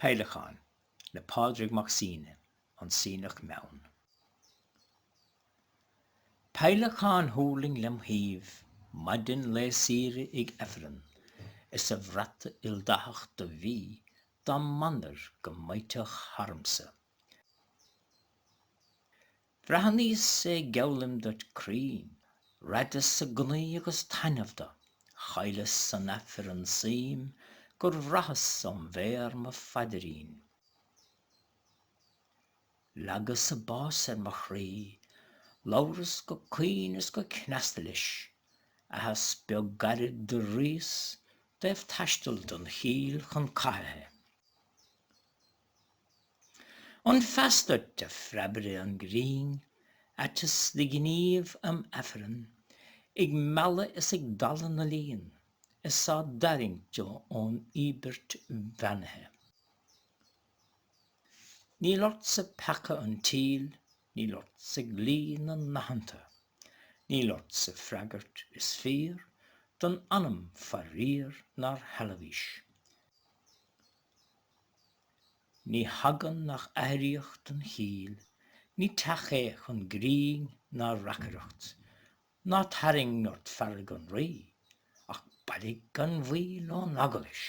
Peidhleacán le Pádraig mac Síne an Sínach mewn. Peidhleacán húling lem híomh, maidin le síre ag Efran, is a bhreata ildachach do bhí dá manar go maiteach harmsa. Bhreathnaí sé geolim dort crín, radas sa gnaí agus tainmhda, chailas san Efran síim, gur bhrachas an bhéir ma fadarín. Leagas sa bás ar ma chraí, lauras go cuinas go cneastalis, a has beag garid do rís, déh taistil don chiel chun caithe. An feastar de freabre an grín, atas de gníomh am Efran, ag mella is ag dalan na líon, is sa daring jo an íbert bhenithe. Ní lort sa pecha an tíl, ní lort sa glín an nachanta, ní lort sa freagart is fír, don anam farír nar hellavís. Ní hagan nach éireacht an chiel, ní taché chun grín ná racaracht, ná taring nort farg an rí, ach baillig an bhíl an agalis.